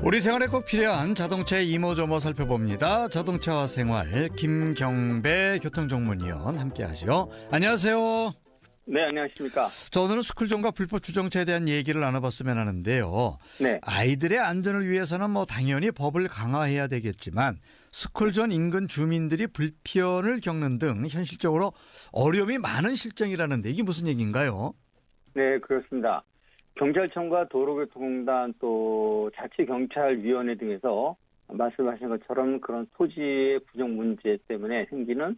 우리 생활에 꼭 필요한 자동차의 이모저모 살펴봅니다. 자동차와 생활 김경배 교통정문위원 함께하죠. 안녕하세요. 네, 안녕하십니까. 저 오늘은 스쿨존과 불법 주정차에 대한 얘기를 나눠봤으면 하는데요. 네, 아이들의 안전을 위해서는 당연히 법을 강화해야 되겠지만 스쿨존 인근 주민들이 불편을 겪는 등 현실적으로 어려움이 많은 실정이라는데 이게 무슨 얘기인가요? 네, 그렇습니다. 경찰청과 도로교통공단 또 자치경찰위원회 등에서 말씀하신 것처럼 그런 토지의 부정 문제 때문에 생기는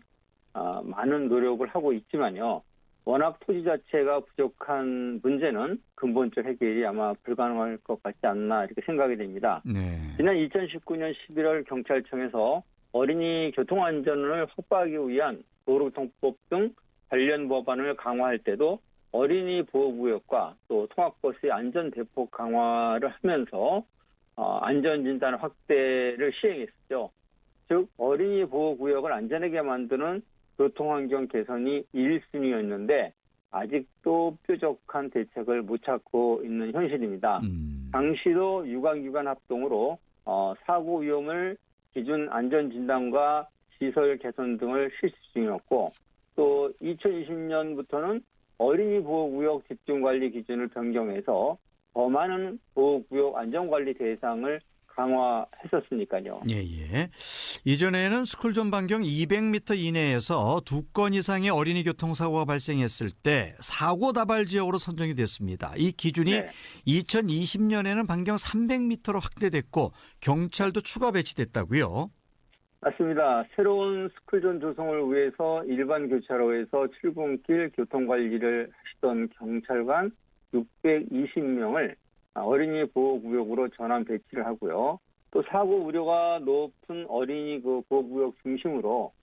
많은 노력을 하고 있지만요. 워낙 토지 자체가 부족한 문제는 근본적 해결이 아마 불가능할 것 같지 않나 이렇게 생각이 됩니다. 네. 지난 2019년 11월 경찰청에서 어린이 교통안전을 확보하기 위한 도로교통법 등 관련 법안을 강화할 때도 어린이 보호구역과 또 통학버스의 안전대폭 강화를 하면서 안전진단 확대를 시행했었죠. 즉 어린이 보호구역을 안전하게 만드는 교통환경 개선이 1순위였는데 아직도 뾰족한 대책을 못 찾고 있는 현실입니다. 당시도 유관기관 합동으로 사고 위험을 기준 안전진단과 시설 개선 등을 실시 중이었고 또 2020년부터는 어린이 보호구역 집중관리 기준을 변경해서 더 많은 보호구역 안전관리 대상을 강화했었으니까요. 예. 이전에는 스쿨존 반경 200m 이내에서 2건 이상의 어린이 교통사고가 발생했을 때 사고 다발 지역으로 선정이 됐습니다. 이 기준이 네. 2020년에는 반경 300m로 확대됐고 경찰도 추가 배치됐다고요? 맞습니다. 새로운 스쿨존 조성을 위해서 일반 교차로에서 출근길 교통관리를 하시던 경찰관 620명을 어린이 보호구역으로 전환 배치를 하고요. 또 사고 우려가 높은 어린이 보호구역 중심으로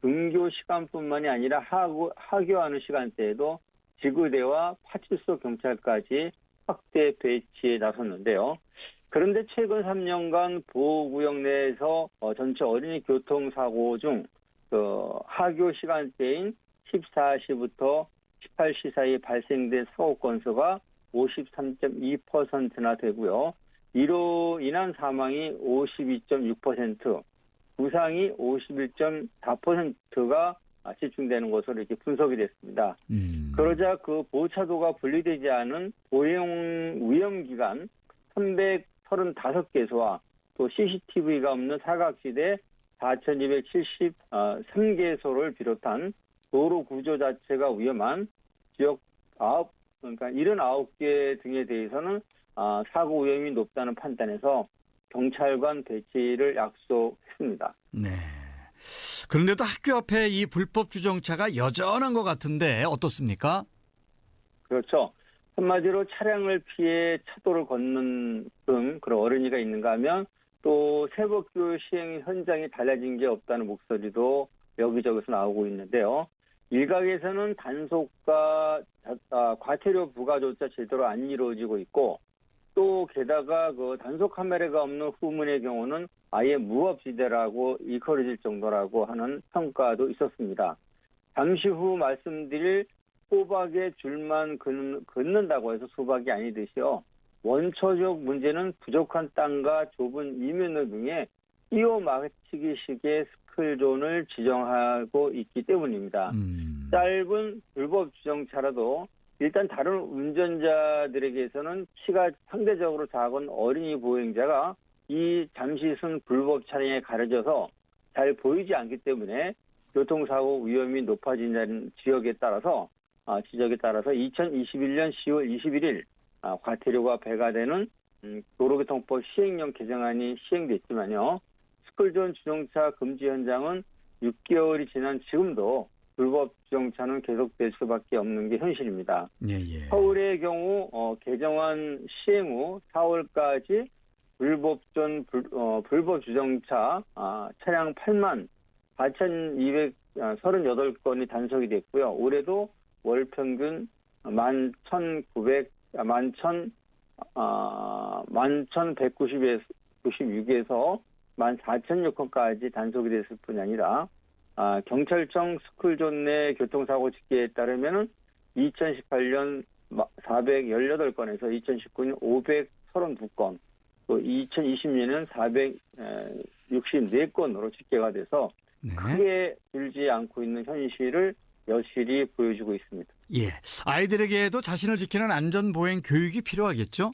등교 시간뿐만이 아니라 하교하는 시간대에도 지구대와 파출소 경찰까지 확대 배치에 나섰는데요. 그런데 최근 3년간 보호구역 내에서 전체 어린이 교통사고 중 하교 시간대인 14시부터 18시 사이 발생된 사고 건수가 53.2%나 되고요. 이로 인한 사망이 52.6%, 부상이 51.4%가 집중되는 것으로 이렇게 분석이 됐습니다. 그러자 그 보호차도가 분리되지 않은 보행 위험기간 335개소와 또 CCTV가 없는 사각지대 4,273개소를 비롯한 도로 구조 자체가 위험한 지역 79개 등에 대해서는 사고 위험이 높다는 판단에서 경찰관 배치를 약속했습니다. 네. 그런데도 학교 앞에 이 불법 주정차가 여전한 것 같은데 어떻습니까? 그렇죠. 한마디로 차량을 피해 차도를 걷는 등 그런 어린이가 있는가 하면 또 새벽교 시행 현장이 달라진 게 없다는 목소리도 여기저기서 나오고 있는데요. 일각에서는 단속과 과태료 부과조차 제대로 안 이루어지고 있고 또 게다가 그 단속 카메라가 없는 후문의 경우는 아예 무법지대라고 일컬어질 정도라고 하는 평가도 있었습니다. 잠시 후 말씀드릴 소박의 줄만 긋는다고 해서 소박이 아니듯이요. 원초적 문제는 부족한 땅과 좁은 이면로 등에 끼워 막히기식의 스쿨존을 지정하고 있기 때문입니다. 짧은 불법 주정차라도 일단 다른 운전자들에게서는 키가 상대적으로 작은 어린이 보행자가 이 잠시 쓴 불법 차량에 가려져서 잘 보이지 않기 때문에 교통사고 위험이 높아진다는 지적에 따라서 2021년 10월 21일 과태료가 배가되는 도로교통법 시행령 개정안이 시행됐지만요. 스쿨존 주정차 금지 현장은 6개월이 지난 지금도 불법 주정차는 계속될 수밖에 없는 게 현실입니다. 예. 서울의 경우 개정안 시행 후 4월까지 불법 주정차 차량 8만 4,238건이 단속이 됐고요. 올해도 월 평균 11,196에서 14,006건까지 단속이 됐을 뿐이 아니라 경찰청 스쿨존 내 교통사고 집계에 따르면 2018년 418건에서 2019년 532건, 또 2020년에는 464건으로 집계가 돼서 네. 크게 줄지 않고 있는 현실을 여실히 보여주고 있습니다. 예. 아이들에게도 자신을 지키는 안전보행 교육이 필요하겠죠?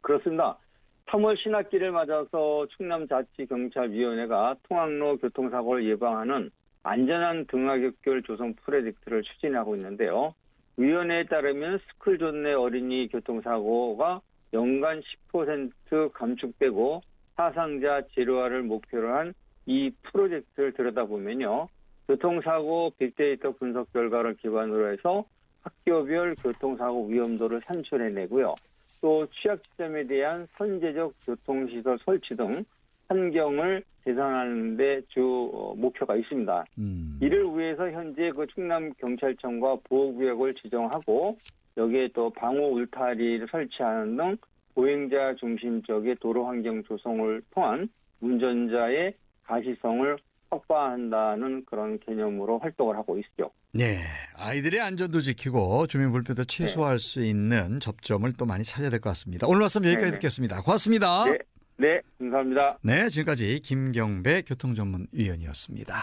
그렇습니다. 3월 신학기를 맞아서 충남자치경찰위원회가 통학로 교통사고를 예방하는 안전한 등하굣길 조성 프로젝트를 추진하고 있는데요. 위원회에 따르면 스쿨존 내 어린이 교통사고가 연간 10% 감축되고 사상자 제로화를 목표로 한 이 프로젝트를 들여다보면요. 교통사고 빅데이터 분석 결과를 기반으로 해서 학교별 교통사고 위험도를 산출해내고요. 또 취약 지점에 대한 선제적 교통시설 설치 등 환경을 개선하는 데 주 목표가 있습니다. 이를 위해서 현재 그 충남경찰청과 보호구역을 지정하고 여기에 또 방호 울타리를 설치하는 등 보행자 중심적의 도로 환경 조성을 통한 운전자의 가시성을 확보한다는 그런 개념으로 활동을 하고 있죠. 네. 아이들의 안전도 지키고 주민 불편도 최소화할 수 있는 접점을 또 많이 찾아야 될 것 같습니다. 오늘 말씀 여기까지 네네. 듣겠습니다. 고맙습니다. 네, 감사합니다. 네, 지금까지 김경배 교통전문위원이었습니다.